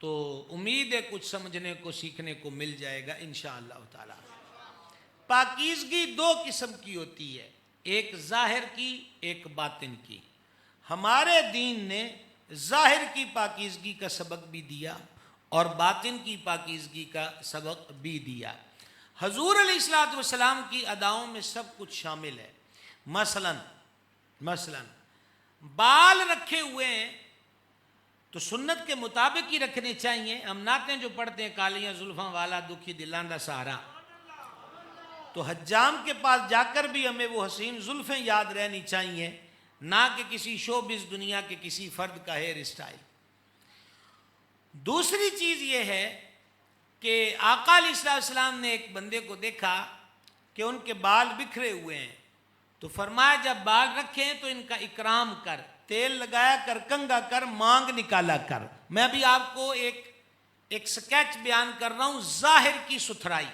तो उम्मीद है कुछ समझने को सीखने को मिल जाएगा इंशाअल्लाह ताला। पाकीज़गी दो किस्म की होती है, एक ज़ाहिर की, एक बातिन की। हमारे दीन ने ज़ाहिर की पाकीज़गी का सबक भी दिया और बातिन की पाकीज़गी का सबक भी दिया। हजूर अलैहिस्सलातु वस्सलाम की अदाओं में सब कुछ शामिल है। मसलन बाल रखे हुए हैं तो सुन्नत के मुताबिक ही रखने चाहिए। हम नातें जो पढ़ते हैं, कालियां जुल्फां वाला दुखी दिलां दा सहारा, तो हज्जाम के पास जाकर भी हमें वो हसीन जुल्फें याद रहनी चाहिए, ना कि किसी शोबिस दुनिया के किसी फर्द का हेयर स्टाइल। दूसरी चीज़ ये है कि आका अलैहिस्सलाम ने एक बंदे को देखा कि उनके बाल बिखरे हुए हैं, तो फरमाया जब बाल रखे हैं तो इनका इकराम कर, तेल लगाया कर, कंघा कर, मांग निकाला कर। मैं अभी आपको एक स्केच बयान कर रहा हूं, जाहिर की सुथराई,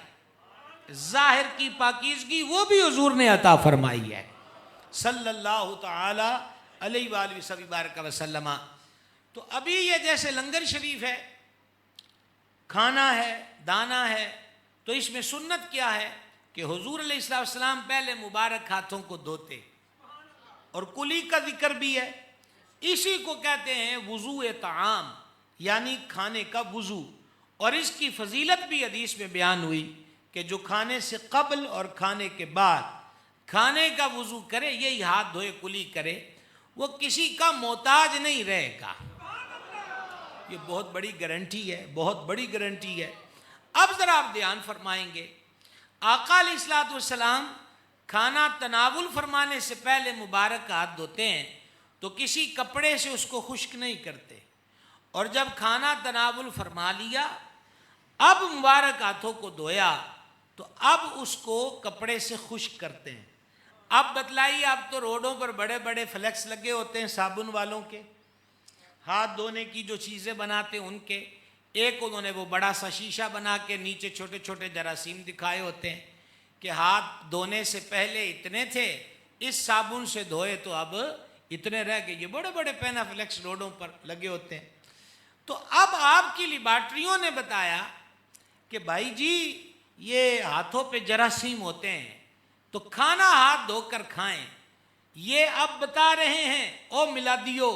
जाहिर की पाकीज़गी वो भी हुजूर ने अता फरमाई है सल्लल्लाहु ताला अलैहि वसल्लम। तो अभी ये जैसे लंगर शरीफ है, खाना है, दाना है, तो इसमें सुन्नत क्या है कि हुजूर अलैहिस्सलाम पहले मुबारक हाथों को धोते, और कुली का जिक्र भी है। इसी को कहते हैं वुज़ू ताआम, यानी खाने का वुज़ू। और इसकी फजीलत भी हदीस में बयान हुई कि जो खाने से कबल और खाने के बाद खाने का वुज़ू करे, यही हाथ धोए कुली करे, वो किसी का मोहताज नहीं रहेगा। ये बहुत बड़ी गारंटी है, बहुत बड़ी गारंटी है। अब ज़रा आप ध्यान फरमाएंगे, आका अलैहिस्सलातु वस्सलाम खाना तनावुल फरमाने से पहले मुबारक हाथ धोते हैं तो किसी कपड़े से उसको खुश्क नहीं करते, और जब खाना तनावुल फरमा लिया, अब मुबारक हाथों को धोया, तो अब उसको कपड़े से खुश्क करते हैं। अब बतलाइए, अब तो रोडों पर बड़े बड़े फ्लेक्स लगे होते हैं साबुन वालों के, हाथ धोने की जो चीज़ें बनाते हैं उनके, एक उन्होंने वो बड़ा सा शीशा बना के नीचे छोटे छोटे जरासीम दिखाए होते हैं कि हाथ धोने से पहले इतने थे, इस साबुन से धोए तो अब इतने रह गए। ये बड़े बड़े पेनाफ्लेक्स रोडों पर लगे होते हैं। तो अब आपकी लिबार्ट्रियों ने बताया कि भाई जी ये हाथों पे जरासीम होते हैं तो खाना हाथ धोकर खाएं। ये अब बता रहे हैं, ओ मिलादियो,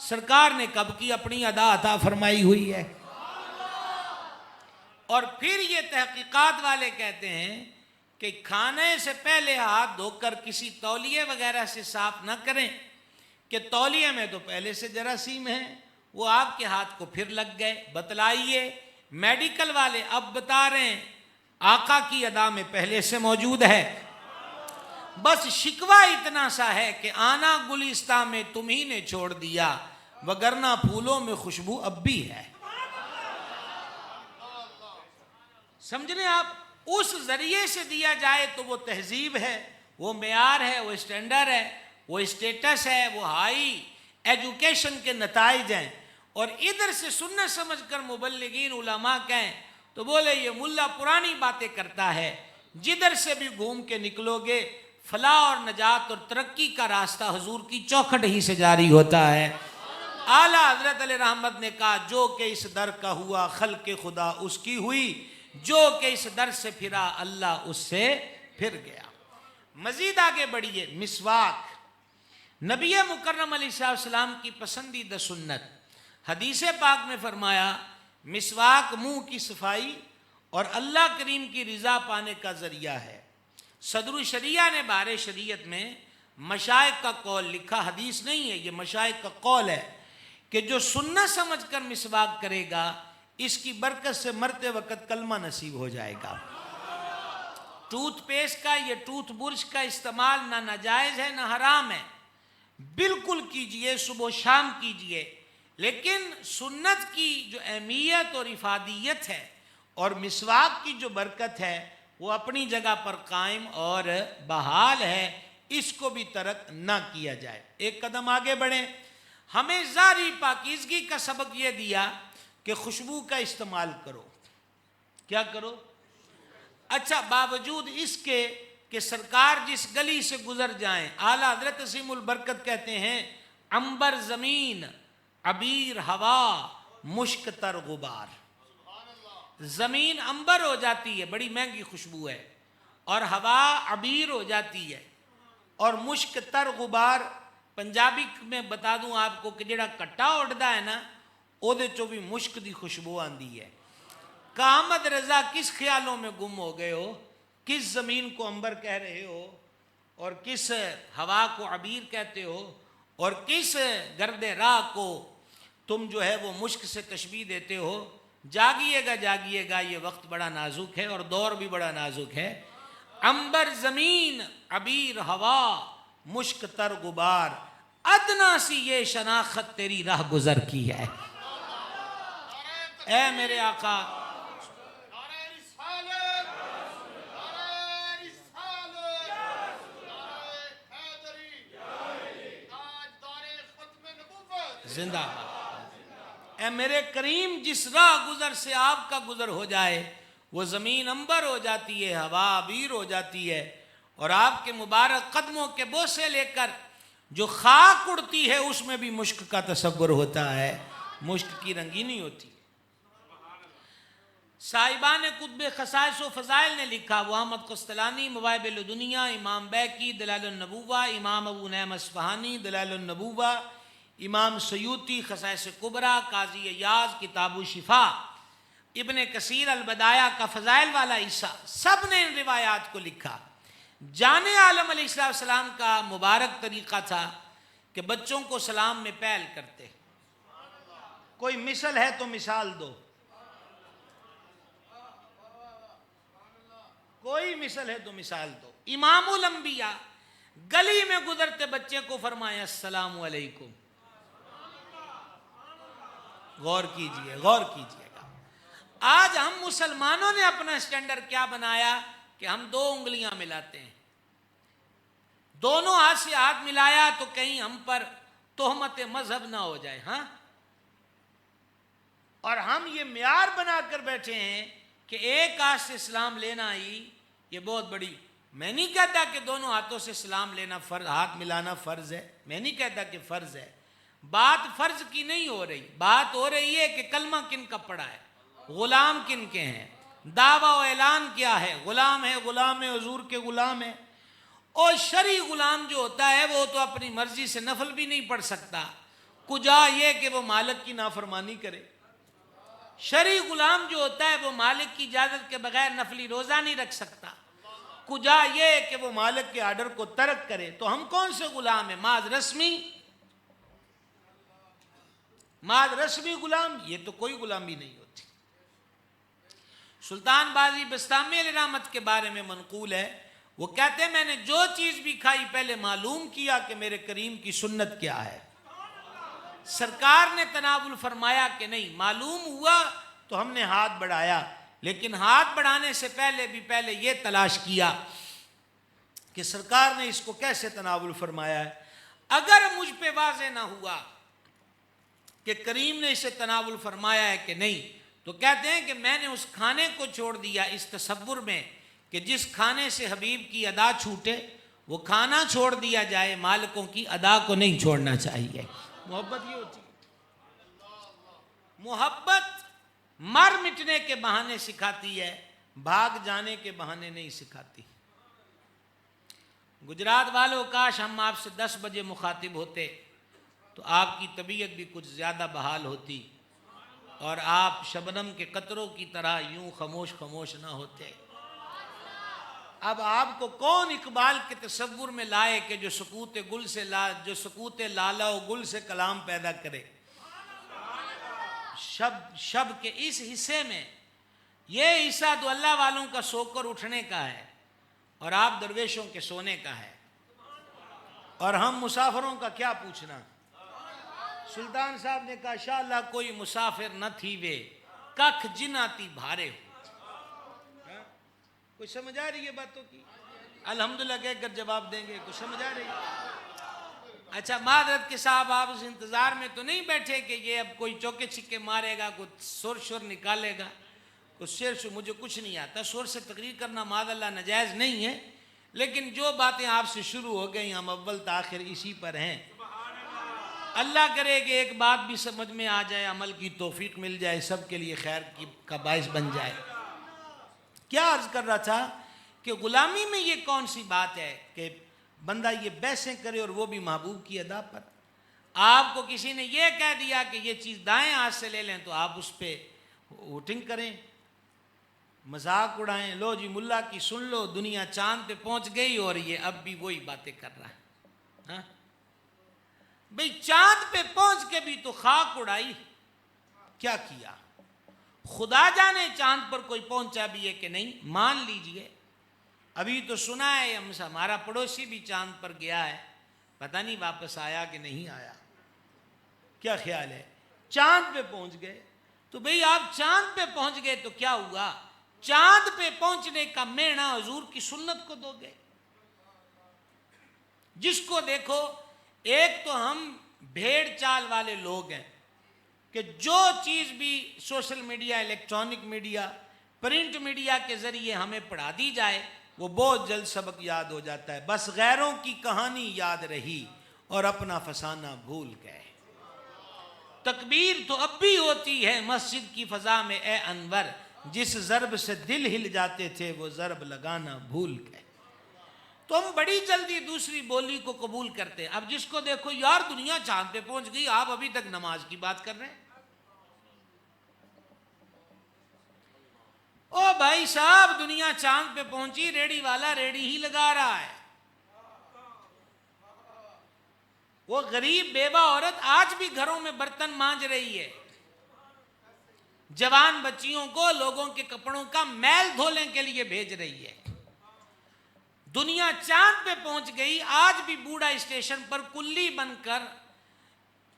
सरकार ने कब की अपनी अदा अता फरमाई हुई है। और फिर ये तहकीकात वाले कहते हैं कि खाने से पहले हाथ धोकर किसी तौलिए वगैरह से साफ ना करें, कि तौलिए में तो पहले से जरासीम है, वो आपके हाथ को फिर लग गए। बतलाइए, मेडिकल वाले अब बता रहे हैं आका की अदा में पहले से मौजूद है। बस शिकवा इतना सा है कि आना गुलिस्तां में तुम ही ने छोड़ दिया, वगरना फूलों में खुशबू अब भी है। समझ रहे आप? उस जरिए से दिया जाए तो वो तहजीब है, वो मेयार है, वो स्टैंडर्ड है, वो स्टेटस है, वो हाई एजुकेशन के नताइज हैं। और इधर से सुन्नत समझकर मुबल्लिगीन उलमा कहें तो बोले ये मुल्ला पुरानी बातें करता है। जिधर से भी घूम के निकलोगे, फलाह और नजात और तरक्की का रास्ता हुजूर की चौखट ही से जारी होता है। आला हजरत अली रहमत ने कहा, जो के इस दर का हुआ खल के खुदा उसकी हुई, जो के इस दर से फिरा अल्लाह उससे फिर गया। मजीद आगे बढ़िए, मिसवाक नबी मुकर्रम अलैहिस्सलाम की पसंदीदा सुन्नत। हदीस पाक में फरमाया, मिसवाक मुंह की सफाई और अल्लाह करीम की रिज़ा पाने का ज़रिया है। सदरुल शरिया ने बारे शरीयत में मशाइख का कौल लिखा, हदीस नहीं है, ये मशाइख का कौल है कि जो सुन्नत समझ कर मिसवाक करेगा, इसकी बरकत से मरते वक्त कलमा नसीब हो जाएगा। टूथपेस्ट का, ये टूथ ब्रश का इस्तेमाल ना नाजायज़ है ना हराम है, बिल्कुल कीजिए, सुबह शाम कीजिए। लेकिन सुन्नत की जो अहमियत और इफादियत है और मिसवाक की जो बरकत है वो अपनी जगह पर कायम और बहाल है, इसको भी तरक ना किया जाए। एक कदम आगे बढ़े, हमें ज़ाहिरी पाकीज़गी का सबक ये दिया कि खुशबू का इस्तेमाल करो। क्या करो? अच्छा, बावजूद इसके कि सरकार जिस गली से गुजर जाएं, आला हजरत असीमुल बरकत कहते हैं, अंबर ज़मीन, अबीर हवा, मुश्क तर गुबार। ज़मीन अंबर हो जाती है, बड़ी महंगी खुशबू है, और हवा अबीर हो जाती है, और मुश्क तर गुबार पंजाबी में बता दूं आपको कि जेड़ा कट्टा उड़दा है ना, ओदे चो भी मुश्क दी खुशबू आंदी है। कामद रजा किस ख्यालों में गुम हो गए हो, किस ज़मीन को अंबर कह रहे हो, और किस हवा को अबीर कहते हो, और किस गर्द राह को तुम जो है वो मुश्क से तशबीह देते हो। जागिएगा जागिएगा, ये वक्त बड़ा नाजुक है और दौर भी बड़ा नाजुक है। अंबर ज़मीन अबीर हवा मुश्क तर गुबार, अदना सी ये शनाख्त तेरी राह गुजर की है। ऐ मेरे आका, जिंदाबाद। ऐ मेरे करीम, जिस राह गुजर से आपका गुजर हो जाए वो ज़मीन अंबर हो जाती है, हवा अबीर हो जाती है, और आपके मुबारक कदमों के बोसे लेकर जो खाक उड़ती है उसमें भी मुश्क का तसव्वुर होता है, मुश्क की रंगीनी होती है। साहिबान कुतुब खसाइस व फ़ज़ाइल ने लिखा, वो अहमद क़स्तिलानी मवाहिबुल दुनिया, इमाम बैकी दलाइलुन नबुव्वा, इमाम अबू नईम अस्फ़हानी दलाइलुन नबुव्वा, इमाम सयूती खसाइस कुबरा, काजी अय्याज़ किताबु शिफा, इब्ने कसीर अल-बदाया का फ़ज़ाइल वाला हिस्सा, सब ने इन रिवायात को लिखा। जाने आलम अलैहिस्सलाम का मुबारक तरीक़ा था कि बच्चों को सलाम में पहल करते। कोई मिसल है तो मिसाल दो, कोई मिसल है तो मिसाल दो। इमामुल अंबिया गली में गुजरते बच्चे को फरमाया अस्सलामु अलैकुम। गौर कीजिए, गौर कीजिएगा। आज हम मुसलमानों ने अपना स्टैंडर्ड क्या बनाया कि हम दो उंगलियां मिलाते हैं, दोनों हाथ से हाथ मिलाया तो कहीं हम पर तोहमत मजहब ना हो जाए। हाँ, और हम ये म्यार बनाकर बैठे हैं कि एक हाथ से सलाम लेना ही ये बहुत बड़ी। मैं नहीं कहता कि दोनों हाथों से सलाम लेना फर्ज, हाथ मिलाना फ़र्ज है, मैं नहीं कहता कि फ़र्ज है। बात फ़र्ज की नहीं हो रही, बात हो रही है कि कलमा किन का पड़ा है, ग़ुलाम किन के हैं, दावा और ऐलान क्या है। ग़ुलाम है, ग़ुलाम है, हुज़ूर के ग़ुलाम है। और शरई ग़ुलाम जो होता है वो तो अपनी मर्जी से नफल भी नहीं पढ़ सकता, कुजा ये कि वो मालिक की नाफरमानी करे। शरई ग़ुलाम जो होता है वो मालिक की इजाज़त के बगैर नफली रोज़ा नहीं रख सकता, कुजा ये कि वो मालिक के आर्डर को तर्क करे। तो हम कौन से ग़ुलाम हैं? माज रस्मी, माज रस्मी ग़ुलाम, ये तो कोई ग़ुलामी नहीं होती। सुल्तान बाजी बस्तामी अलैहिर्रहमत के बारे में मनक़ूल है, वो कहते हैं मैंने जो चीज़ भी खाई पहले मालूम किया कि मेरे करीम की सुन्नत क्या है। सरकार ने तनावुल फरमाया कि नहीं, मालूम हुआ तो हमने हाथ बढ़ाया, लेकिन हाथ बढ़ाने से पहले ये तलाश किया कि सरकार ने इसको कैसे तनावुल फरमाया है। अगर मुझ पे वाज़े ना हुआ कि करीम ने इसे तनावुल फरमाया है कि नहीं, तो कहते हैं कि मैंने उस खाने को छोड़ दिया इस तसव्वुर में कि जिस खाने से हबीब की अदा छूटे वो खाना छोड़ दिया जाए, मालिकों की अदा को नहीं छोड़ना चाहिए। मोहब्बत ये होती है। मोहब्बत मर मिटने के बहाने सिखाती है, भाग जाने के बहाने नहीं सिखाती। गुजरात वालों, काश हम आपसे 10 बजे मुखातिब होते तो आपकी तबीयत भी कुछ ज़्यादा बहाल होती और आप शबनम के कतरों की तरह यूं खामोश खामोश ना होते। अब आपको कौन इकबाल के तसव्वुर में लाए कि जो सकूत लाला व गुल से कलाम पैदा करे। शब के इस हिस्से में, ये हिस्सा तो अल्लाह वालों का सोकर उठने का है और आप दरवेशों के सोने का है, और हम मुसाफिरों का क्या पूछना। सुल्तान साहब ने कहा शाह कोई मुसाफिर न थी वे, कख जिनाती भारे हो। कुछ समझ आ रही है बातों की? अल्हम्दुलिल्लाह कहकर जवाब देंगे। कुछ समझ आ रही है? अच्छा, मादरत के साहब आप उस इंतज़ार में तो नहीं बैठे कि ये अब कोई चौके छिक्के मारेगा, कुछ सुर निकालेगा, कुछ शेर। मुझे कुछ नहीं आता, सुर से तकरीर करना मादल्ला नाजायज़ नहीं है, लेकिन जो बातें आपसे शुरू हो गई हम अव्वल ताखिर इसी पर हैं। अल्लाह करे कि एक बात भी समझ में आ जाए, अमल की तौफीक मिल जाए, सबके लिए खैर की का बाइस बन जाए। क्या अर्ज कर रहा था कि गुलामी में ये कौन सी बात है कि बंदा ये बहसें करे और वो भी महबूब की अदा पर। आपको किसी ने ये कह दिया कि ये चीज़ दाएं हाथ से ले लें तो आप उस पर वोटिंग करें, मजाक उड़ाएं, लो जी मुल्ला की सुन लो, दुनिया चांद पे पहुंच गई और ये अब भी वही बातें कर रहा है। हाँ? भाई चांद पे पहुंच के भी तो खाक उड़ाई, क्या किया? खुदा जाने चांद पर कोई पहुंचा भी है कि नहीं। मान लीजिए अभी तो सुना है हमारा पड़ोसी भी चांद पर गया है, पता नहीं वापस आया कि नहीं आया, क्या ख्याल है? चांद पे पहुंच गए तो भाई आप चांद पे पहुंच गए तो क्या हुआ? चांद पे पहुंचने का मेहना हुजूर की सुन्नत को दोगे। जिसको देखो, एक तो हम भेड़ चाल वाले लोग हैं कि जो चीज भी social media, electronic media, print media के जरिए हमें पढ़ा दी जाए वो बहुत जल्द सबक याद हो जाता है। बस गैरों की कहानी याद रही और अपना फसाना भूल गए। तकबीर तो अब भी होती है मस्जिद की फजा में ए अनवर, जिस ज़रब से दिल हिल जाते थे वो ज़रब लगाना भूल गए। तो हम बड़ी जल्दी दूसरी बोली को कबूल करते हैं। अब जिसको देखो यार दुनिया चांद पे पहुंच गई, आप अभी तक नमाज की बात कर रहे हैं। ओ भाई साहब, दुनिया चांद पे पहुंची, रेडी वाला रेडी ही लगा रहा है। वो गरीब बेवा औरत आज भी घरों में बर्तन मांज रही है, जवान बच्चियों को लोगों के कपड़ों का मैल धोने के लिए भेज रही है। दुनिया चांद पे पहुंच गई, आज भी बूढ़ा स्टेशन पर कुल्ली बनकर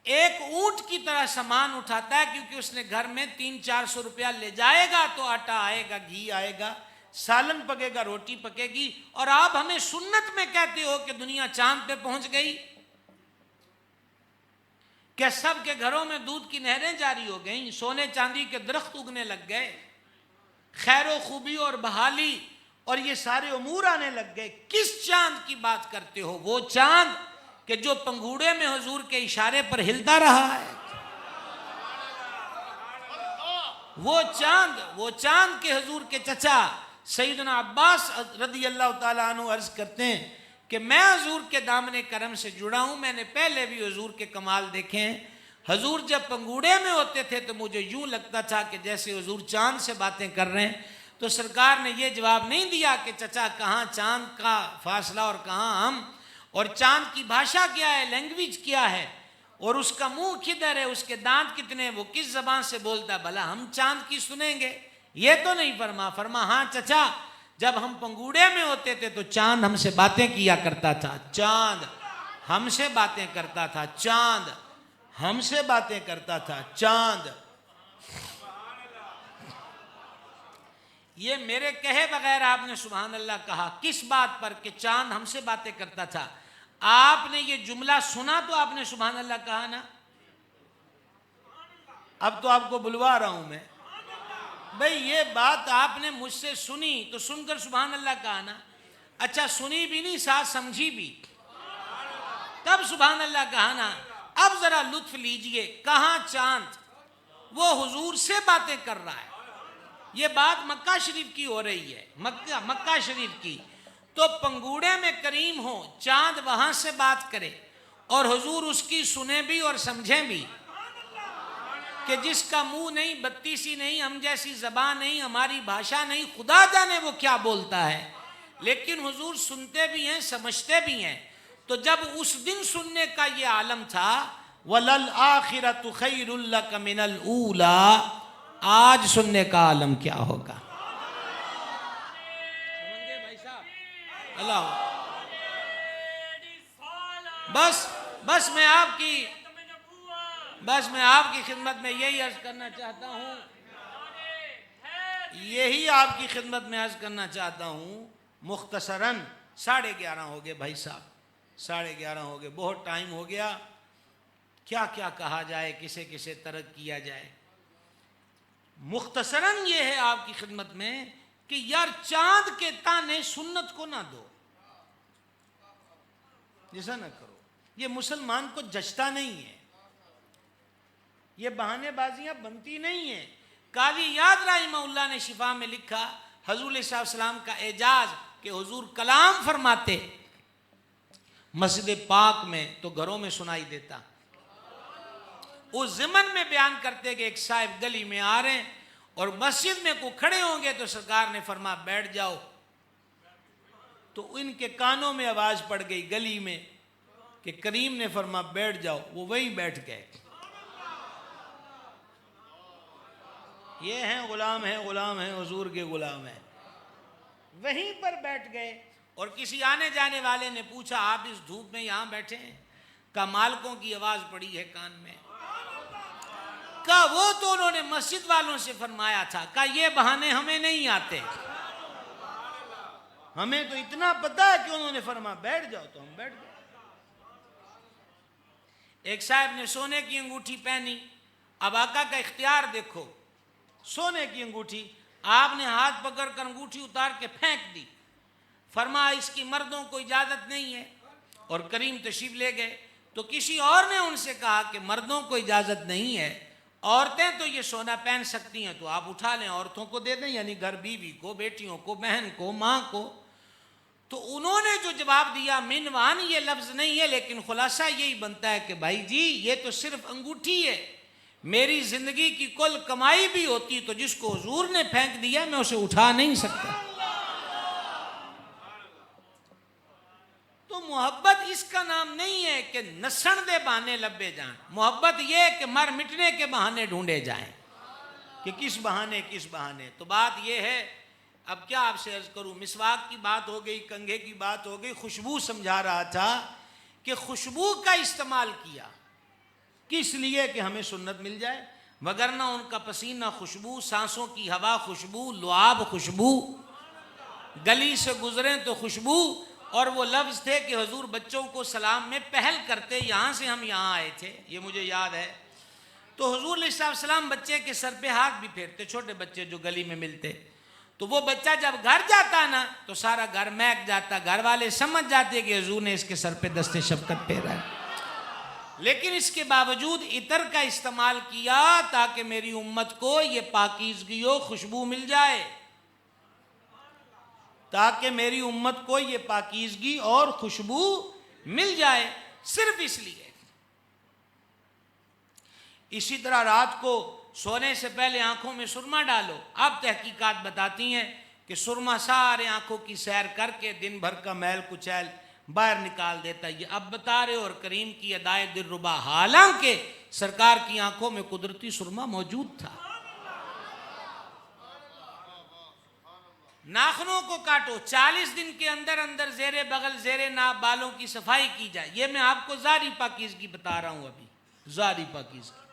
एक ऊंट की तरह सामान उठाता है, क्योंकि उसने घर में 300-400 रुपया ले जाएगा तो आटा आएगा, घी आएगा, सालन पकेगा, रोटी पकेगी। और आप हमें सुन्नत में कहते हो कि दुनिया चांद पे पहुंच गई। क्या सबके घरों में दूध की नहरें जारी हो गई, सोने चांदी के दरख्त उगने लग गए, खैरो खूबी और बहाली और ये सारे उमूर आने लग गए? किस चांद की बात करते हो? वो चांद कि जो पंगूड़े में हुजूर के इशारे पर हिलता रहा है। वो चांद के हुजूर के चचा सैयदना अब्बास रदी अल्लाह ताला अन्हु अर्ज करते हैं कि मैं हुजूर के दामने करम से जुड़ा हूं, मैंने पहले भी हुजूर के कमाल देखे हैं। हुजूर जब पंगूड़े में होते थे तो मुझे यूं लगता था कि जैसे हुजूर चांद से बातें कर रहे हैं। तो सरकार ने ये जवाब नहीं दिया कि चचा कहाँ चांद का फासला और कहाँ हम, और चांद की भाषा क्या है, लैंग्वेज क्या है, और उसका मुंह किधर है, उसके दांत कितने, वो किस जबान से बोलता, भला हम चांद की सुनेंगे? ये तो नहीं फरमा हाँ चचा, जब हम पंगूड़े में होते थे तो चांद हमसे बातें किया करता था, चांद हमसे बातें करता था, चांद हमसे बातें करता था, चांद। ये मेरे कहे बगैर आपने सुभान अल्लाह कहा। किस बात पर? कि चांद हमसे बातें करता था। आपने ये जुमला सुना तो आपने सुभान अल्लाह कहा ना। अब तो आपको बुलवा रहा हूं मैं, भाई ये बात आपने मुझसे सुनी तो सुनकर सुभान अल्लाह कहा ना। अच्छा सुनी भी नहीं, साथ समझी भी, तब सुभान अल्लाह कहा ना। अब जरा लुत्फ लीजिए, कहां चांद, वो हुजूर से बातें कर रहा है। ये बात मक्का शरीफ की हो रही है, मक्का शरीफ की। तो पंगूड़े में करीम हो, चांद वहां से बात करे और हुजूर उसकी सुने भी और समझे भी। कि जिसका मुंह नहीं, बत्तीसी नहीं, हम जैसी ज़बान नहीं, हमारी भाषा नहीं, खुदा जाने वो क्या बोलता है, लेकिन हुजूर सुनते भी हैं, समझते भी हैं। तो जब उस दिन सुनने का ये आलम था, वलल आखिरतु खैरुल लक मिनल ऊला, आज सुनने का आलम क्या होगा? भाई साहब, अल्लाह बस मैं आपकी खिदमत में यही अर्ज करना चाहता हूँ, यही आपकी खिदमत में अर्ज करना चाहता हूँ मुख्तसरन। 11:30 हो गए भाई साहब, 11:30 हो गए, बहुत टाइम हो गया। क्या क्या कहा जाए, किसे किसे तरक किया जाए। मुख्तसरन ये है आपकी खिदमत में कि यार चांद के ताने सुन्नत को ना दो, ऐसा ना करो, ये मुसलमान को जचता नहीं है। ये बहानेबाजियां बनती नहीं है। काजी याद रहीमहुल्लाह ने शिफा में लिखा हुजूर सल्लल्लाहु का एजाज कि हुजूर कलाम फरमाते मस्जिद पाक में तो घरों में सुनाई देता। उस ज़मन में बयान करते कि एक साहिब गली में आ रहे हैं और मस्जिद में को खड़े होंगे तो सरकार ने फरमा बैठ जाओ, तो इनके कानों में आवाज पड़ गई गली में कि करीम ने फरमा बैठ जाओ, वो वहीं बैठ गए। ये हैं गुलाम हैं हुजूर के गुलाम हैं, वहीं पर बैठ गए। और किसी आने जाने वाले ने पूछा आप इस धूप में यहां बैठे हैं? का मालकों की आवाज पड़ी है कान में। का वो तो उन्होंने मस्जिद वालों से फरमाया था, का ये बहाने हमें नहीं आते, हमें तो इतना पता है कि उन्होंने फरमा बैठ जाओ, तो हम बैठ गए। एक साहब ने सोने की अंगूठी पहनी। अब आका का इख्तियार देखो, सोने की अंगूठी, आपने हाथ पकड़कर अंगूठी उतार के फेंक दी, फरमा इसकी मर्दों को इजाजत नहीं है, और करीम तशरीफ ले गए। तो किसी और ने उनसे कहा कि मर्दों को इजाजत नहीं है, औरतें तो ये सोना पहन सकती हैं, तो आप उठा लें औरतों को दे दें, यानी घर बीवी को, बेटियों को, बहन को, माँ को। तो उन्होंने जो जवाब दिया, मिनवान ये लफ्ज नहीं है, लेकिन खुलासा यही बनता है कि भाई जी ये तो सिर्फ अंगूठी है, मेरी जिंदगी की कुल कमाई भी होती तो जिसको हुजूर ने फेंक दिया मैं उसे उठा नहीं सकता। तो मोहब्बत इसका नाम नहीं है कि नसण दे बहाने लब्बे जाएं। मोहब्बत यह है कि मर मिटने के बहाने ढूंढे जाएं कि किस बहाने। तो बात यह है, अब क्या आपसे अर्ज करूं, मिसवाक की बात हो गई, कंघे की बात हो गई, खुशबू समझा रहा था कि खुशबू का इस्तेमाल किया किस लिए कि हमें सुन्नत मिल जाए, वगरना उनका पसीना खुशबू, सांसों की हवा खुशबू, लुआब खुशबू, गली से गुजरे तो खुशबू। और वो लफ्ज़ थे कि हुजूर बच्चों को सलाम में पहल करते, यहाँ से हम यहाँ आए थे, ये मुझे याद है। तो हुजूर अलैहिस्सलाम बच्चे के सर पे हाथ भी फेरते, छोटे बच्चे जो गली में मिलते, तो वो बच्चा जब घर जाता ना तो सारा घर महक जाता, घर वाले समझ जाते कि हुजूर ने इसके सर पे दस्ते शफकत फेरा है। लेकिन इसके बावजूद इतर का इस्तेमाल किया ताकि मेरी उम्मत को ये पाकीज़गी और खुशबू मिल जाए, ताकि मेरी उम्मत को ये पाकीज़गी और खुशबू मिल जाए, सिर्फ इसलिए। इसी तरह रात को सोने से पहले आंखों में सुरमा डालो। अब तहकीकात बताती हैं कि सुरमा सारे आंखों की सैर करके दिन भर का मैल कुचैल बाहर निकाल देता है। ये अब बता रहे और करीम की अदाए दिलरुबा, हालांकि सरकार की आंखों में कुदरती सुरमा मौजूद था। नाखूनों को काटो, 40 दिन के अंदर अंदर जेरे बगल जेरे नाब बालों की सफाई की जाए। ये मैं आपको ज़ारी पाकीज़गी बता रहा हूं, अभी ज़ारी पाकीज़गी।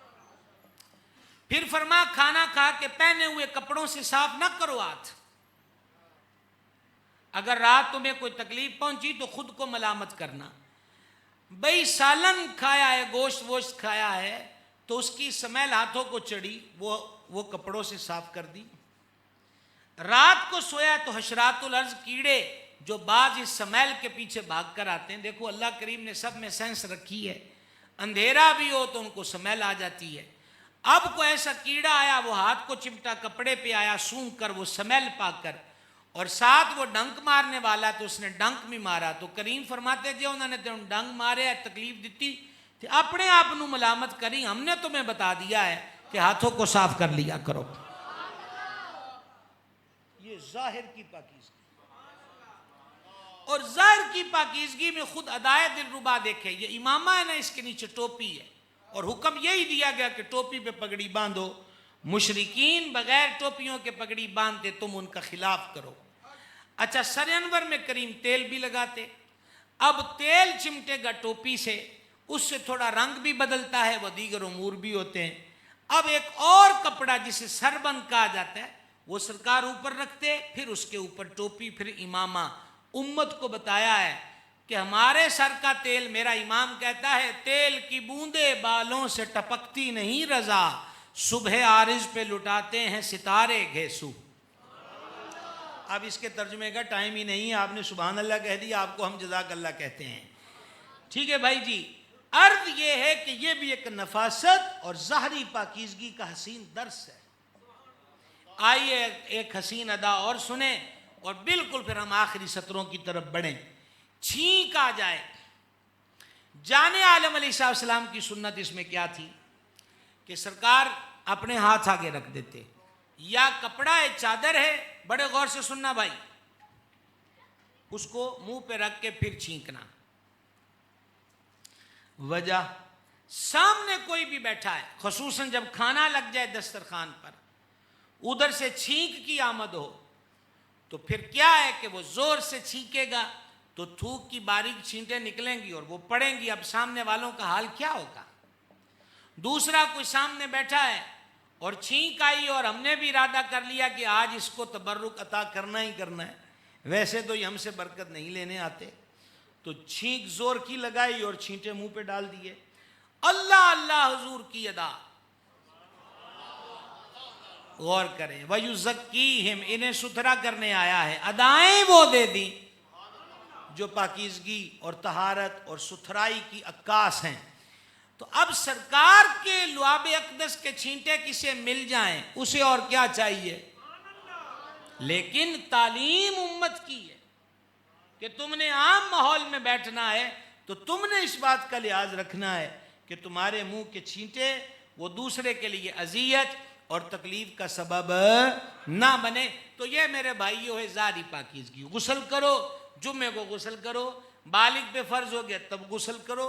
फिर फरमा खाना खा के पहने हुए कपड़ों से साफ न करो हाथ। अगर रात तुम्हें कोई तकलीफ पहुंची तो खुद को मलामत करना, भाई सालन खाया है, गोश्त वोश्त खाया है, तो उसकी स्मेल हाथों को चढ़ी, वो कपड़ों से साफ कर दी। रात को सोया तो हशरातुल अर्ज, कीड़े जो बाज इस स्मेल के पीछे भाग कर आते हैं, देखो अल्लाह करीम ने सब में सेंस रखी है, अंधेरा भी हो तो उनको स्मेल आ जाती है। अब कोई ऐसा कीड़ा आया, वो हाथ को चिमटा, कपड़े पे आया, सूंघ कर वो स्मेल पाकर, और साथ वो डंक मारने वाला तो उसने डंक भी मारा, तो करीम फरमाते जो उन्होंने डंक मारे, तकलीफ दी थी, अपने आप नू मलामत करी, हमने तुम्हें बता दिया है कि हाथों को साफ कर लिया करो। ये जाहिर की पाकीज़गी, और जाहिर की पाकीज़गी में खुद अदाए दिलरुबा देखे, ये इमामा है ना, इसके नीचे टोपी है, और हुक्म यही दिया गया कि टोपी पे पगड़ी बांधो। मुशरिकीन बगैर टोपियों के पगड़ी बांधते, तुम उनका खिलाफ करो। अच्छा, सर अनवर में करीम तेल भी लगाते। अब तेल चिमटेगा टोपी से, उससे थोड़ा रंग भी बदलता है, वह दीगर उमूर भी होते हैं। अब एक और कपड़ा जिसे सरबंद कहा जाता है, वो सरकार ऊपर रखते, फिर उसके ऊपर टोपी, फिर इमामा। उम्मत को बताया है कि हमारे सर का तेल, मेरा इमाम कहता है, तेल की बूंदे बालों से टपकती नहीं रजा, सुबह आरिज पे लुटाते हैं सितारे घेसू। अब इसके तर्जुमे का टाइम ही नहीं है, आपने सुभान अल्लाह कह दिया, आपको हम जज़ाक अल्लाह कहते हैं। ठीक है भाई जी। अर्थ ये है कि ये भी एक नफासत और ज़ाहरी पाकीज़गी का हसीन दर्स है। आइए एक हसीन अदा और सुने और बिल्कुल फिर हम आखिरी सत्रों की तरफ बढ़ें। छींक आ जाए। जाने आलम अलैहिस्सलाम की सुन्नत इसमें क्या थी कि सरकार अपने हाथ आगे रख देते, या कपड़ा है, चादर है, बड़े गौर से सुनना भाई, उसको मुंह पे रख के फिर छींकना। वजह, सामने कोई भी बैठा है, खुसूसन जब खाना लग जाए दस्तरखान पर, उधर से छींक की आमद हो तो फिर क्या है कि वो जोर से छींकेगा तो थूक की बारीक छींटें निकलेंगी और वो पड़ेंगी। अब सामने वालों का हाल क्या होगा। दूसरा, कोई सामने बैठा है और छींक आई और हमने भी इरादा कर लिया कि आज इसको तबर्रुक अता करना ही करना है, वैसे तो ये हमसे बरकत नहीं लेने आते, तो छींक जोर की लगाई और छींटे मुंह पे डाल दिए। अल्लाह अल्लाह हुजूर की अदा, गौर करें, वयुज़क्कीहिम, इन्हें सुथरा करने आया है, अदाएं वो दे दी जो पाकीज़गी और तहारत और सुथराई की अक्कास हैं। तो अब सरकार के लुआब अक़दस के छींटे किसे मिल जाएं, उसे और क्या चाहिए। लेकिन तालीम उम्मत की है कि तुमने आम माहौल में बैठना है तो तुमने इस बात का लिहाज रखना है कि तुम्हारे मुंह के छींटे वो दूसरे के लिए अजियत और तकलीफ का सबब ना बने। तो ये मेरे भाइयों है ज़ारी पाकीज़गी। गुस्ल करो, जुम्मे को गुस्ल करो, बालिग पे फर्ज हो गया तब गुस्ल करो।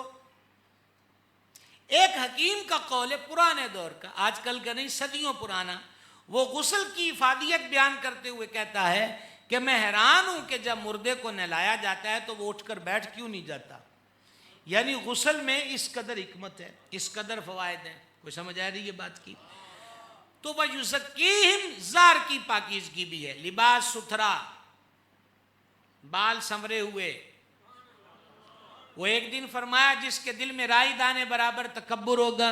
एक हकीम का कौल है पुराने दौर का, आजकल का नहीं, सदियों पुराना, वो गुस्ल की इफादियत बयान करते हुए कहता है कि मैं हैरान हूं कि जब मुर्दे को नहलाया जाता है तो वो उठकर बैठ क्यों नहीं जाता। यानी गुस्ल में इस कदर हिकमत है, इस कदर फवायद है। कोई समझ आ रही है बात की। तो वह युज़क्कीहिम, ज़ार की पाकीज़गी भी है, लिबास सुथरा, बाल संवरे हुए। वो एक दिन फरमाया जिसके दिल में राई दाने बराबर तकब्बुर होगा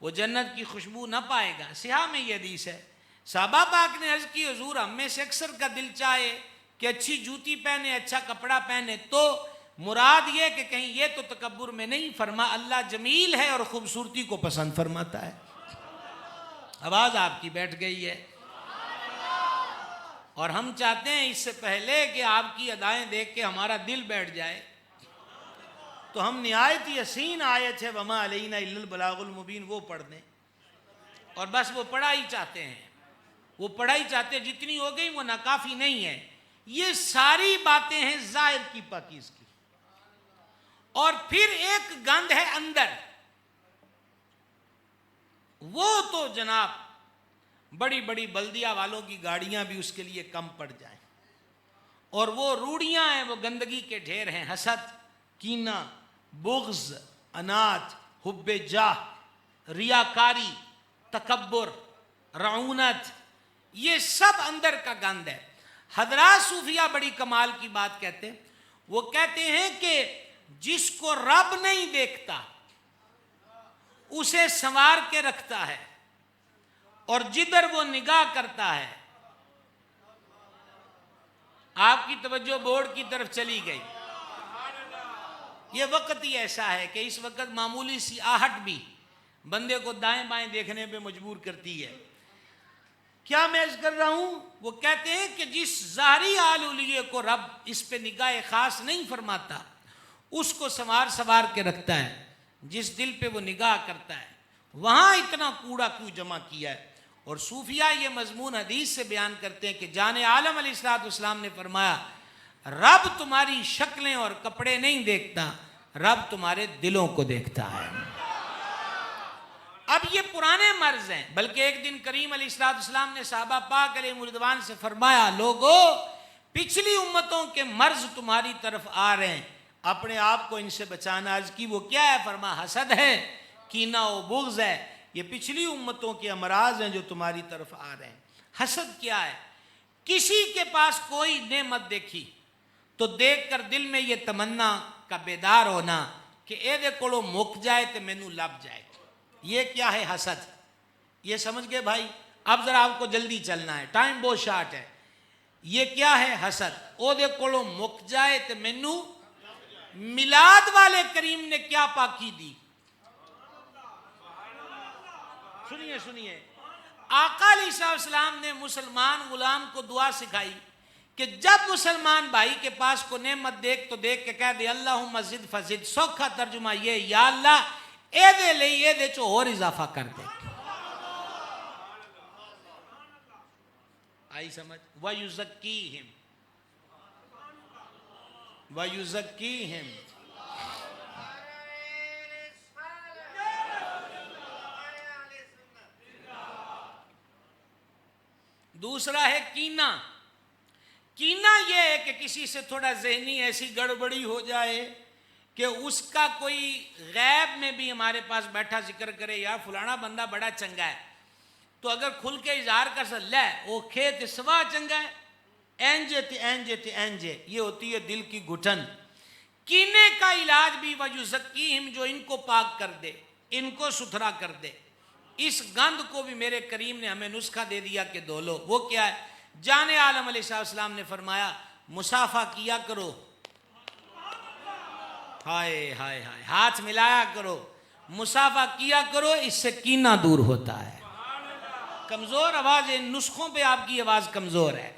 वो जन्नत की खुशबू न पाएगा। सिहा में ये हदीस है। साहबा पाक ने अर्ज़ की, हुजूर हम में से अक्सर का दिल चाहे कि अच्छी जूती पहने, अच्छा कपड़ा पहने, तो मुराद ये कि कहीं ये तो तकब्बुर में नहीं। फरमा अल्लाह जमील है और खूबसूरती को पसंद फरमाता है। आवाज़ आपकी बैठ गई है। और हम चाहते हैं इससे पहले कि आपकी अदाएं देख के हमारा दिल बैठ जाए तो हम निहायत यसीन आयत है वमा अलैना इल्लल बलागुल मुबीन वो पढ़ दें और बस वो पढ़ाई चाहते हैं, वो पढ़ाई चाहते हैं, जितनी हो गई वो नाकाफी नहीं है। ये सारी बातें हैं ज़ाहिर की पाकीज़गी। और फिर एक गंध है अंदर, वो तो जनाब बड़ी बड़ी बल्दिया वालों की गाड़ियां भी उसके लिए कम पड़ जाएं। और वो रूढ़ियां हैं, वो गंदगी के ढेर हैं, हसद, कीना, बुग़्ज़, अनात, हुब्बे जाह, रियाकारी, तकब्बुर, रऊनत, ये सब अंदर का गंद है। हज़रात सूफिया बड़ी कमाल की बात कहते हैं। वो कहते हैं कि जिसको रब नहीं देखता उसे संवार के रखता है और जिधर वो निगाह करता है। आपकी तवज्जो बोर्ड की तरफ चली गई। ये वक्त ही ऐसा है कि इस वक्त मामूली सी आहट भी बंदे को दाएं बाएं देखने पे मजबूर करती है। क्या मैं अर्ज कर रहा हूं, वो कहते हैं कि जिस ज़ाहरी आलूलिये को रब इस पे निगाह खास नहीं फरमाता उसको संवार संवार के रखता है। जिस दिल पे वो निगाह करता है वहां इतना कूड़ा क्यों जमा किया है। और सूफिया ये मजमून हदीस से बयान करते हैं कि जाने आलम अलैहिस्सलाम ने फरमाया रब तुम्हारी शक्लें और कपड़े नहीं देखता, रब तुम्हारे दिलों को देखता है। अब ये पुराने मर्ज हैं, बल्कि एक दिन करीम अलैहिस्सलाम ने साहबा पाक अलैहिर्रिज़वान से फरमाया लोगो पिछली उम्मतों के मर्ज तुम्हारी तरफ आ रहे हैं, अपने आप को इनसे बचाना। अर्ज की वो क्या है। फरमा हसद है, कीना व बुग़्ज़ है, ये पिछली उम्मतों के अमराज हैं जो तुम्हारी तरफ आ रहे हैं। हसद क्या है, किसी के पास कोई नेमत देखी तो देखकर दिल में ये तमन्ना का बेदार होना कि एदे कोलो मुक जाए तो मैनू लब जाए। ये क्या है हसद। ये समझ गए भाई। अब जरा आपको जल्दी चलना है, टाइम बहुत शार्ट है। ये क्या है हसद। ओदे कोलो मुक जाए तो मैनू। मिलाद वाले करीम ने क्या पाकी दी, सुनिए सुनिए, आका अलैहिस्सलाम ने मुसलमान गुलाम को दुआ सिखाई कि जब मुसलमान भाई के पास को नेमत देख तो देख के कह दे अल्लाहुम्मा ज़िद फज़िद। सौखा तर्जुमा ये, या अल्लाह एदे ले एदे चो और इजाफा कर दे। आई समझ? वयुज़क्कीहिम, वयुज़क्कीहिम। दूसरा है कीना। कीना यह है कि किसी से थोड़ा ज़हनी ऐसी गड़बड़ी हो जाए कि उसका कोई गैब में भी हमारे पास बैठा जिक्र करे, यार फलाना बंदा बड़ा चंगा है, तो अगर खुल के इजहार कर सक ले वो खेत सवा चंगा है, एंजे ते एंजे ते एंजे, ये होती है दिल की घुटन। कीने का इलाज भी वयुज़क्कीहिम, जो इनको पाक कर दे, इनको सुथरा कर दे। इस गंद को भी मेरे करीम ने हमें नुस्खा दे दिया कि धो लो। वो क्या है? जाने आलम अलैहिस्सलाम ने फरमाया मुसाफा किया करो, हाय हाय हाय, हाथ मिलाया करो, मुसाफा किया करो, इससे कीना दूर होता है। कमजोर आवाज है, नुस्खों पे आपकी आवाज कमजोर है,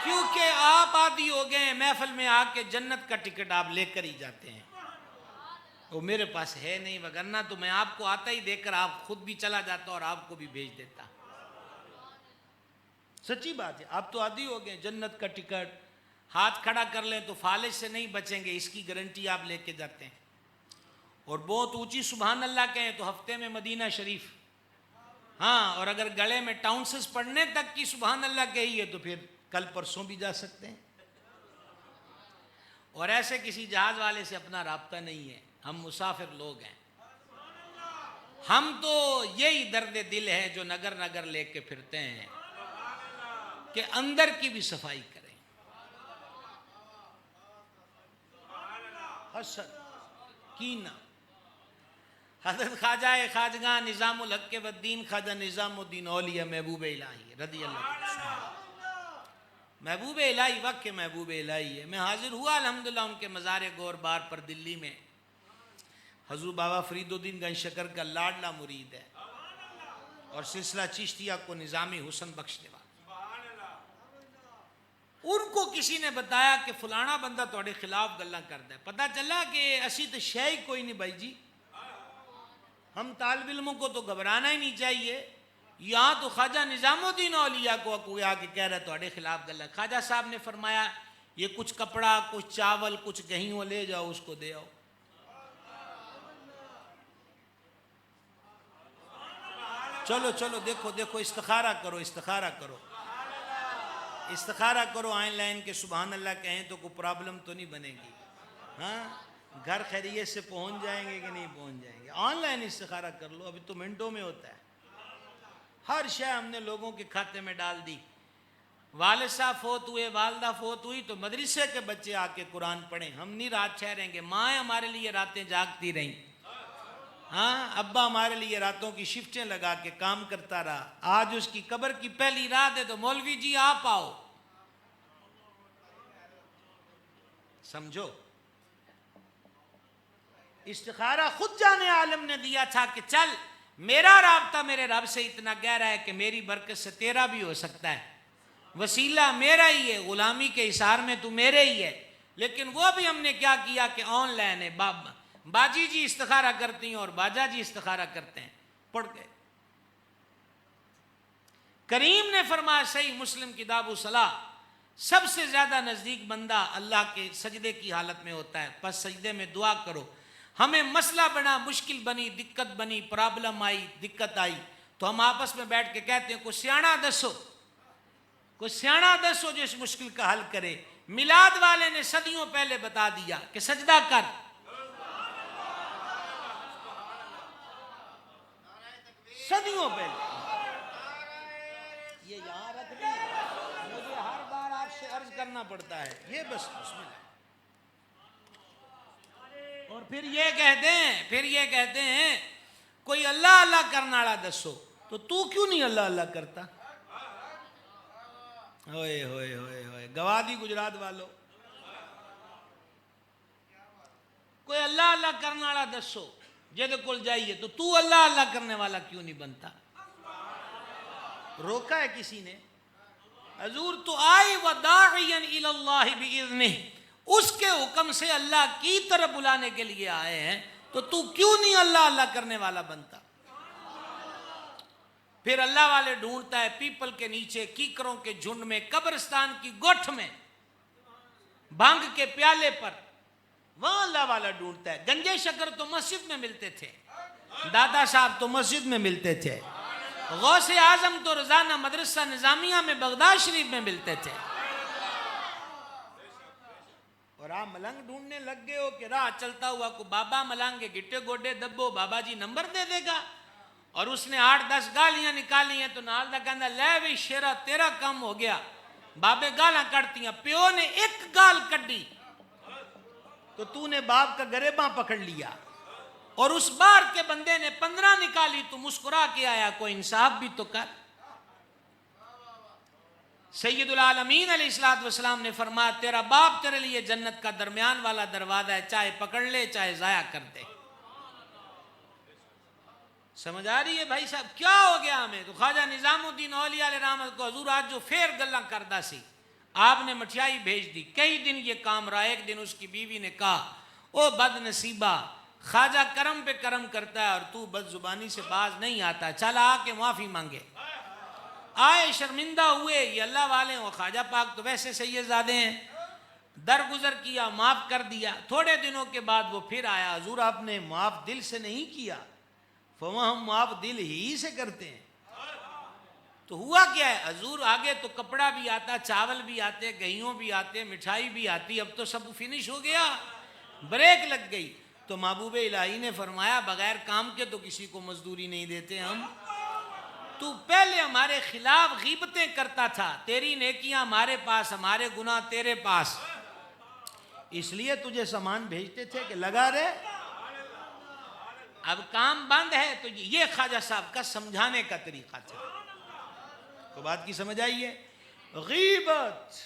क्योंकि आप आदी हो गए महफिल में आके जन्नत का टिकट आप लेकर ही जाते हैं। वो मेरे पास है नहीं, वगरना तो मैं आपको आता ही देखकर आप खुद भी चला जाता और आपको भी भेज देता। सच्ची बात है, आप तो आदी हो गए जन्नत का टिकट, हाथ खड़ा कर लें तो फालिज से नहीं बचेंगे, इसकी गारंटी आप लेके जाते हैं। और बहुत ऊंची सुभान अल्लाह कहें तो हफ्ते में मदीना शरीफ, हाँ, और अगर गले में टाउंसेस पढ़ने तक की सुभान अल्लाह कही है तो फिर कल परसों भी जा सकते हैं। और ऐसे किसी जहाज वाले से अपना राब्ता नहीं है, हम मुसाफिर लोग हैं। हम तो यही दर्द दिल है जो नगर नगर लेके फिरते हैं कि अंदर की भी सफाई करें। हसद, कीना। हज़रत ख्वाजा ख्वाजगा निज़ामुल हक के वद्दीन ख्वाजा निज़ामुद्दीन औलिया महबूब इलाही रज़ी अल्लाह, महबूब इलाही वक्त के महबूब इलाही है। मैं हाजिर हुआ अल्हम्दुलिल्लाह उनके मज़ार गौर बार पर दिल्ली में। हजूर बाबा फरीदुद्दीन गंज शकर का लाडला मुरीद है और सिलसिला चिश्तिया को निज़ामी हुसन बख्शने वाला। उनको किसी ने बताया कि फलाना बंदा थोड़े खिलाफ गल्ला करता है। पता चला कि असी तो शय ही कोई नहीं भाई जी, हम तालिब इल्मों को तो घबराना ही नहीं चाहिए। यहाँ तो ख्वाजा निज़ामुद्दीन औलिया को कोई आके कह रहा है थोड़े खिलाफ गल्ला। ख्वाजा साहब ने फरमाया ये कुछ कपड़ा, कुछ चावल, कुछ गेहूं ले जाओ, उसको दे आओ। चलो चलो, देखो देखो, इस्तिखारा करो, इस्तिखारा करो, इस्तिखारा करो, आइन लाइन के सुभान अल्लाह कहें तो कोई प्रॉब्लम तो नहीं बनेगी। हाँ, घर खैरियत से पहुंच जाएंगे कि नहीं पहुंच जाएंगे। ऑनलाइन इस्तिखारा कर लो, अभी तो मिनटों में होता है। हर शय हमने लोगों के खाते में डाल दी। वालिद साहब फोत हुए, वालदा फोत हुई तो मदरसे के बच्चे आके कुरान पढ़ें, हम नहीं रात ठहरेंगे। माएँ हमारे लिए रातें जागती रहीं, हाँ, अब्बा हमारे लिए रातों की शिफ्टें लगा के काम करता रहा। आज उसकी कब्र की पहली रात है तो मौलवी जी आप आओ। समझो, इस्तिखारा खुद जाने आलम ने दिया था कि चल मेरा राब्ता मेरे रब से इतना गहरा है कि मेरी बरकत से तेरा भी हो सकता है, वसीला मेरा ही है, गुलामी के इशार में तू मेरे ही है। लेकिन वो भी हमने क्या किया कि ऑनलाइन है, बाजी जी इस्तिखारा करती हैं और बाजा जी इस्तिखारा करते हैं, पढ़ गए। करीम ने फरमाया सही मुस्लिम किताबु सलाह, सबसे ज्यादा नजदीक बंदा अल्लाह के सजदे की हालत में होता है। बस सजदे में दुआ करो। हमें मसला बना, मुश्किल बनी, दिक्कत बनी, प्रॉब्लम आई, दिक्कत आई तो हम आपस में बैठ के कहते हैं कोई सियाणा दसो, कोई सियाणा दसो जो इस मुश्किल का हल करे। मिलाद वाले ने सदियों पहले बता दिया कि सजदा कर, सदियों पहले। ये यहाँ रख दी, मुझे हर बार आपसे अर्ज करना पड़ता है, ये बस बिस्मिल्लाह। और फिर ये कहते हैं कोई अल्लाह अल्लाह करने वाला दसो, तो तू क्यों नहीं अल्लाह अल्लाह करता? होए होए होए होए, गवा दी गुजरात वालों। कोई अल्लाह अल्लाह करने वाला दसो जेदे कोल जाइए तो तू अल्लाह अल्लाह करने वाला क्यों नहीं बनता? रोका है किसी ने? हजूर तो आए व दाइयन इलल्लाहि बिइज़्निह, उसके हुक्म से अल्लाह की तरफ बुलाने के लिए आए हैं, तो तू क्यों नहीं अल्लाह अल्लाह करने वाला बनता? फिर अल्लाह वाले ढूंढता है पीपल के नीचे, कीकरों के झुंड में, कब्रिस्तान की गोठ में, भांग के प्याले पर, वहां अल्लाह वाला ढूंढता है। गंजे शक्कर तो मस्जिद में मिलते थे, दादा साहब तो मस्जिद में मिलते थे, गौसे आजम तो रोजाना मदरसा निजामिया में बगदाद शरीफ में मिलते थे। और आप मलंग ढूंढने लग गए हो कि राह चलता हुआ को बाबा मलंगे गिट्टे गोडे दब्बो, बाबा जी नंबर दे देगा। और उसने 8-10 गालियां निकाली हैं तो नाल दा कहंदा ले भी शेरा तेरा काम हो गया। बाबे गालां कड़तियां, प्यो ने एक गाल कड्डी तो तूने बाप का गरेबा पकड़ लिया, और उस बार के बंदे ने 15 निकाली, तू मुस्कुरा के आया, कोई इंसाफ भी तो कर। सैयदुल आलमीन अलैहिस्सलातु वस्सलाम ने फरमाया तेरा बाप तेरे लिए जन्नत का दरमियान वाला दरवाजा है, चाहे पकड़ ले चाहे जाया कर दे। समझ आ रही है भाई साहब? क्या हो गया हमें? तो ख्वाजा निजामुद्दीन औलिया रहमत को हजूर आज जो फेर गल्ला करदा सी, आपने मठियाई भेज दी, कई दिन ये काम रहा। एक दिन उसकी बीवी ने कहा ओ बदनसीबा, ख्वाजा करम पे करम करता है और तू बदजुबानी से बाज नहीं आता, चल आके माफी मांगे। आए, शर्मिंदा हुए, ये अल्लाह वाले हैं, ख्वाजा पाक तो वैसे सैयदजादे हैं, दरगुजर किया, माफ कर दिया। थोड़े दिनों के बाद वो फिर आया, हजूर आपने माफ दिल से नहीं किया। फरमा हम माफ दिल ही से करते हैं। तो हुआ क्या है हजूर, आगे तो कपड़ा भी आता, चावल भी आते, गहियों भी आते, मिठाई भी आती, अब तो सब फिनिश हो गया, ब्रेक लग गई। तो महबूब इलाही ने फरमाया बगैर काम के तो किसी को मजदूरी नहीं देते हम। तू पहले हमारे खिलाफ गीबतें करता था, तेरी नेकियां हमारे पास, हमारे गुनाह तेरे पास, इसलिए तुझे सामान भेजते थे कि लगा रहे। अब काम बंद है। तो ये ख्वाजा साहब का समझाने का तरीका था। तो बात की समझ आई है? गीबत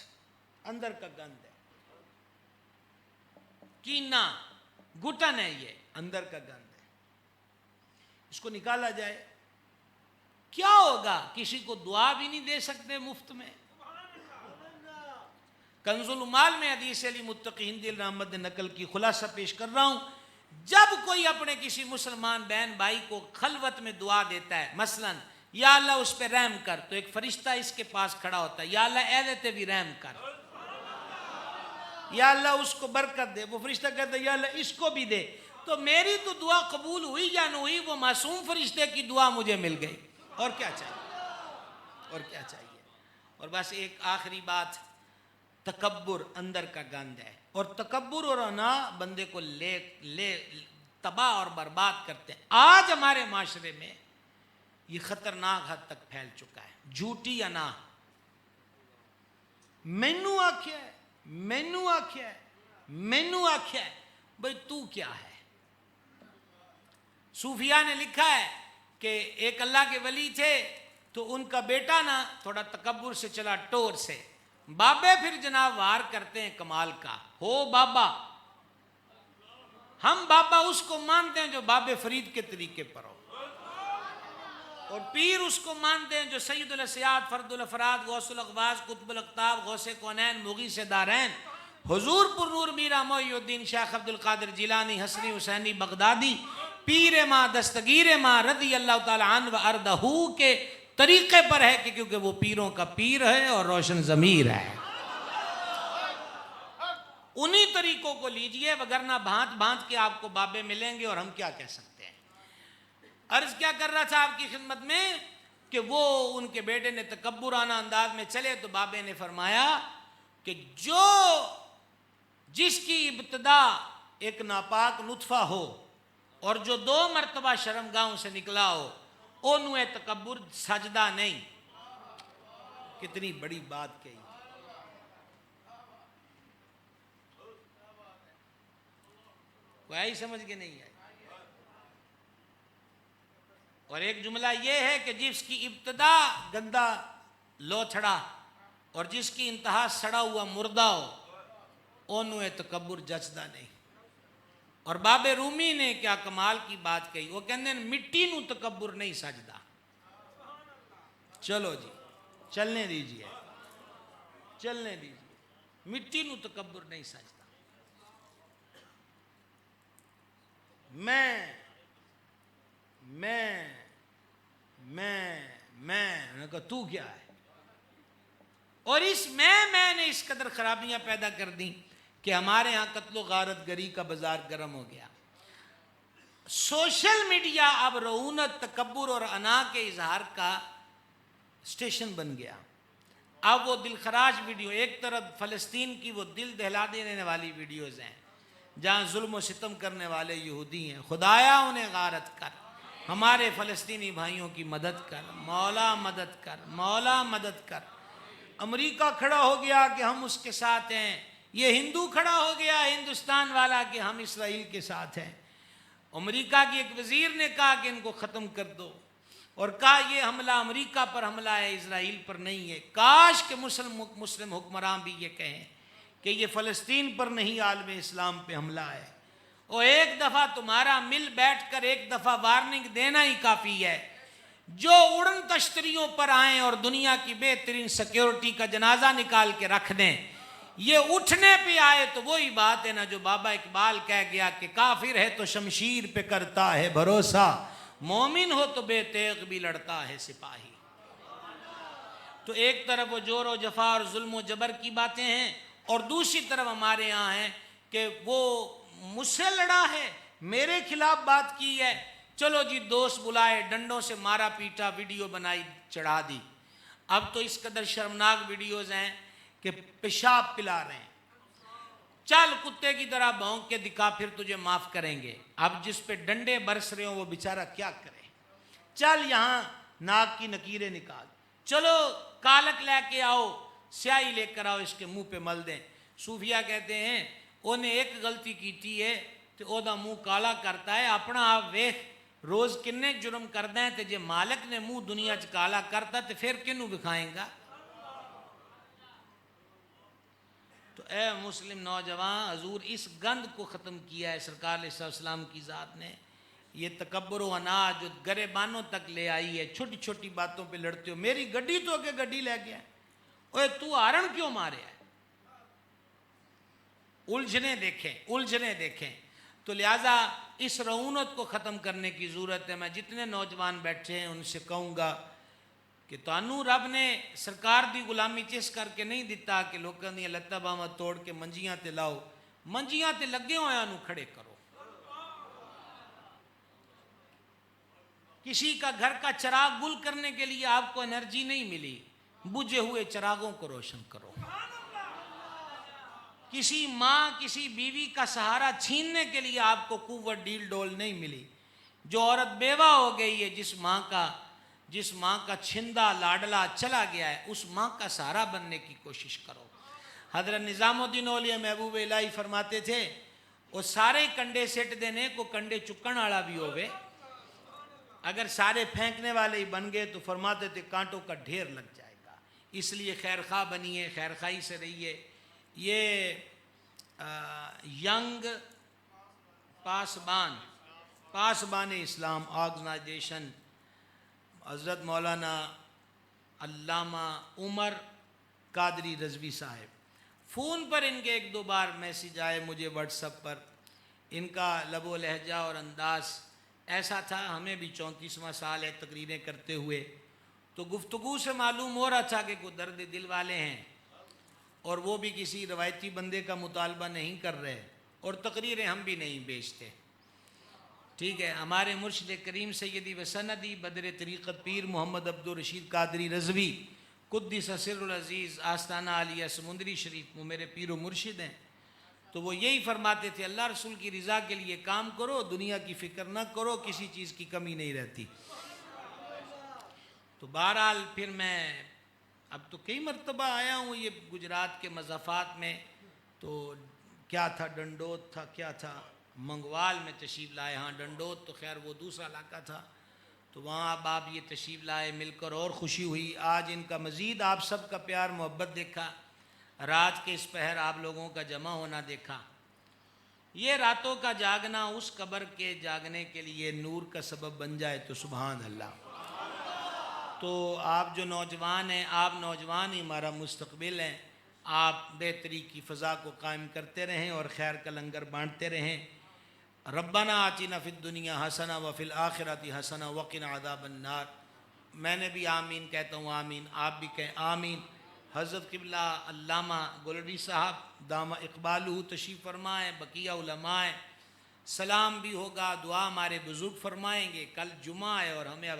अंदर का गंद है, कीना घुटन है, ये अंदर का गंद है, इसको निकाला जाए। क्या होगा? किसी को दुआ भी नहीं दे सकते मुफ्त में। कंजुल उमाल में हदीस अली मुत्तकीन दिल रहमत ने नकल की, खुलासा पेश कर रहा हूं। जब कोई अपने किसी मुसलमान बहन भाई को खलवत में दुआ देता है, मसलन या अल्लाह उस पर रहम कर, तो एक फरिश्ता इसके पास खड़ा होता है, या अल्लाह ऐदते भी रहम कर, या अल्लाह उसको बरकत दे। वो फरिश्ता कहता है या अल्लाह इसको भी दे। तो मेरी तो दुआ कबूल हुई या नहीं हुई, वो मासूम फरिश्ते की दुआ मुझे मिल गई। और क्या चाहिए? और क्या चाहिए? और बस एक आखिरी बात, तकब्बुर अंदर का गंद है, और तकब्बुर और अना बंदे को ले तबाह और बर्बाद करते हैं। आज हमारे माशरे में ये खतरनाक हद तक फैल चुका है। झूठी अना, मैनू आख्या है, मैनू आख्या है, मैनू आख्या है। भाई तू क्या है? सूफिया ने लिखा है कि एक अल्लाह के वली थे, तो उनका बेटा ना थोड़ा तकब्बुर से चला, टोर से। बाबे फिर जनाब वार करते हैं कमाल का, हो बाबा, हम बाबा उसको मानते हैं जो बाबे फरीद के तरीके पर हो, और पीर उसको मानते हैं जो सैयदुल असयाद, फर्दुल अफराद, गौसुल अक़वास, कुतुबुल अक़ताब, गौसे कौनैन, मुग़ीस दारैन, हुजूर पुरनूर मीरा मोइनुद्दीन शेख अब्दुल कादिर जिलानी, हसनी हुसैनी बगदादी, पीर माँ दस्तगीर माँ रज़ी अल्लाह तआला अन्हु व अर्दहू के तरीके पर है, कि क्योंकि वो पीरों का पीर है और रोशन ज़मीर है। उन्हीं तरीकों को लीजिए, वगरना भांत भांत के आपको बाबे मिलेंगे, और हम क्या कह सकते हैं। अर्ज क्या कर रहा था आपकी खिदमत में कि वो उनके बेटे ने तकब्बुराना अंदाज में चले, तो बाबे ने फरमाया कि जो जिसकी इब्तिदा एक नापाक नुतफा हो और जो 2 मरतबा शर्मगाहों से निकला हो, ओनुए तकब्बुर सजदा नहीं। कितनी बड़ी बात कही। कोई समझ के नहीं आई। और एक जुमला यह है कि जिसकी इब्तिदा गंदा लोथड़ा और जिसकी इंतहा सड़ा हुआ मुर्दा हो, ओनुए तकब्बुर जचदा नहीं। और बाबे रूमी ने क्या कमाल की बात कही, वो कहते हैं मिट्टी नू तकब्बुर नहीं सजदा। चलो जी चलने दीजिए, चलने दीजिए, मिट्टी नू तकब्बुर नहीं सजदा। मैं मैंने कहा तू क्या है? और इस मैंने इस कदर खराबियां पैदा कर दी कि हमारे यहाँ कत्लो गारत गरी का बाजार गर्म हो गया। सोशल मीडिया अब रऊनत, तकब्बुर और अना के इजहार का स्टेशन बन गया। अब वो दिलखराश वीडियो, एक तरफ फ़लस्तीन की वो दिल दहला देने वाली वीडियोज़ हैं जहाँ जुल्म व सितम करने वाले यहूदी हैं, खुदाया उन्हें गारत कर, हमारे फ़लस्तीनी भाइयों की मदद कर, मौला मदद कर, मौला मदद कर। अमेरिका खड़ा हो गया कि हम उसके साथ हैं, ये हिंदू खड़ा हो गया हिंदुस्तान वाला कि हम इसराइल के साथ हैं। अमेरिका की एक वज़ीर ने कहा कि इनको ख़त्म कर दो, और कहा ये हमला अमेरिका पर हमला है, इसराइल पर नहीं है। काश के मुस्लिम हुक्मरान भी ये कहें कि ये फ़लस्तीन पर नहीं, आलम इस्लाम पे हमला है। और एक दफ़ा तुम्हारा मिल बैठकर एक दफ़ा वार्निंग देना ही काफ़ी है। जो उड़न तश्तरियों पर आए और दुनिया की बेहतरीन सिक्योरिटी का जनाजा निकाल के रख दें, ये उठने पे आए तो वही बात है ना जो बाबा इकबाल कह गया कि काफिर है तो शमशीर पे करता है भरोसा, मोमिन हो तो बेतेग भी लड़ता है सिपाही। तो एक तरफ वो जोर व जफा और जुल्म व जबर की बातें हैं, और दूसरी तरफ हमारे यहाँ है कि वो मुझसे लड़ा है, मेरे खिलाफ बात की है, चलो जी दोस्त बुलाए, डंडों से मारा पीटा, वीडियो बनाई चढ़ा दी। अब तो इस कदर शर्मनाक वीडियोज़ हैं कि पेशाब पिला रहे हैं, चल कुत्ते की तरह भौंक के दिखा फिर तुझे माफ़ करेंगे। अब जिस पे डंडे बरस रहे हो वो बेचारा क्या करे, चल यहाँ नाक की नकीरें निकाल, चलो कालक लेके आओ, स्याही लेकर आओ, इसके मुंह पे मल दें। सूफिया कहते हैं उन्हें एक गलती की थी है तो ओदा मुंह काला करता है, अपना आप वेख रोज़ किन्ने जुर्म करते हैं, तो जे मालिक ने मुंह दुनिया च काला करता तो फिर किनू विखाएंगा। तो ए मुस्लिम नौजवान, हजूर इस गंद को ख़त्म किया है सरकार अलैहिस्सलाम की ज़ात ने। ये तकब्बुर व अना जो गरेबानों तक ले आई है, छोटी छोटी बातों पे लड़ते हो। मेरी गड्डी तो अगे गड्डी ले गया, ओए तू हारण क्यों मारे है? उलझने देखें, उलझने देखें। तो लिहाजा इस रऊनत को ख़त्म करने की ज़रूरत है। मैं जितने नौजवान बैठे हैं उनसे कहूँगा कि तानू रब ने सरकार दी गुलामी चिस करके नहीं दिता कि लोगों दी लत्तां बावां तोड़ के मंजियां ते लाओ, मंजियां ते लगे होया नू खड़े करो। किसी का घर का चिराग गुल करने के लिए आपको एनर्जी नहीं मिली, बुझे हुए चिरागों को रोशन करो। किसी माँ किसी बीवी का सहारा छीनने के लिए आपको कुव्वत डील डोल नहीं मिली। जो औरत बेवा हो गई है, जिस माँ का छिंदा लाडला चला गया है, उस माँ का सहारा बनने की कोशिश करो। हज़रत निज़ामुद्दीन औलिया महबूब इलाही फरमाते थे, वो सारे कंडे सेट देने को कंडे चुकन वाला भी होवे, अगर सारे फेंकने वाले ही बन गए तो फरमाते थे कांटों का ढेर लग जाएगा। इसलिए खैर खा बनिए, खैर खाई से रहिए। ये यंग पासबान इस्लाम ऑर्गेनाइजेशन हज़रत मौलाना अल्लामा उमर कादरी रज़वी साहब, फ़ोन पर इनके एक दो बार मैसेज आए मुझे व्हाट्सएप पर। इनका लबो लहजा और अंदाज़ ऐसा था, हमें भी 34वां साल है तकरीरें करते हुए, तो गुफ्तगू से मालूम हो रहा था कि कोई दर्द दिल वाले हैं, और वो भी किसी रवायती बंदे का मुतालबा नहीं कर रहे, और तकरीरें हम भी नहीं बेचते। ठीक है, हमारे मुर्शिद करीम सैयदी व सनदी बदर तरीक़त पीर मोहम्मद अब्दुल रशीद कादरी रज़वी कुद्दिस सिर्रुल अज़ीज़ आस्ताना आलिया समुंदरी शरीफ वो मेरे पीर व मुर्शिद हैं। तो वो यही फरमाते थे, अल्लाह रसूल की रज़ा के लिए काम करो, दुनिया की फ़िक्र ना करो, किसी चीज़ की कमी नहीं रहती। तो बहरहाल फिर मैं अब तो कई मरतबा आया हूँ ये गुजरात के मज़ाफ़ात में, तो क्या था डंडोत था, क्या था मंगवाल में तशरीफ़ लाए। हाँ डंडोत तो खैर वो दूसरा इलाका था, तो वहाँ अब आप ये तशरीफ़ लाए, मिलकर और ख़ुशी हुई। आज इनका मज़ीद आप सब का प्यार मोहब्बत देखा, रात के इस पहर आप लोगों का जमा होना देखा, ये रातों का जागना उस कब्र के जागने के लिए नूर का सबब बन जाए तो सुभान अल्लाह। तो आप जो नौजवान हैं, आप नौजवान ही हमारा मुस्तकबिल हैं। आप बेहतरी की फ़ज़ा को कायम करते रहें और खैर का लंगर बांटते रहें। रब्बना आतिना फिद दुनिया हसना व फिल आखिरति हसना वक़िना अज़ाबन्नार। मैंने भी आमीन कहता हूँ, आमीन। आप भी कहें आमीन। हज़रत क़िबला अल्लामा गोलवी साहब दामा इक़बालहू तशरीफ़ फरमाएँ, बकिया उलमाए, सलाम भी होगा, दुआ हमारे बुज़ुर्ग फरमाएँगे। कल जुमा है और हमें अब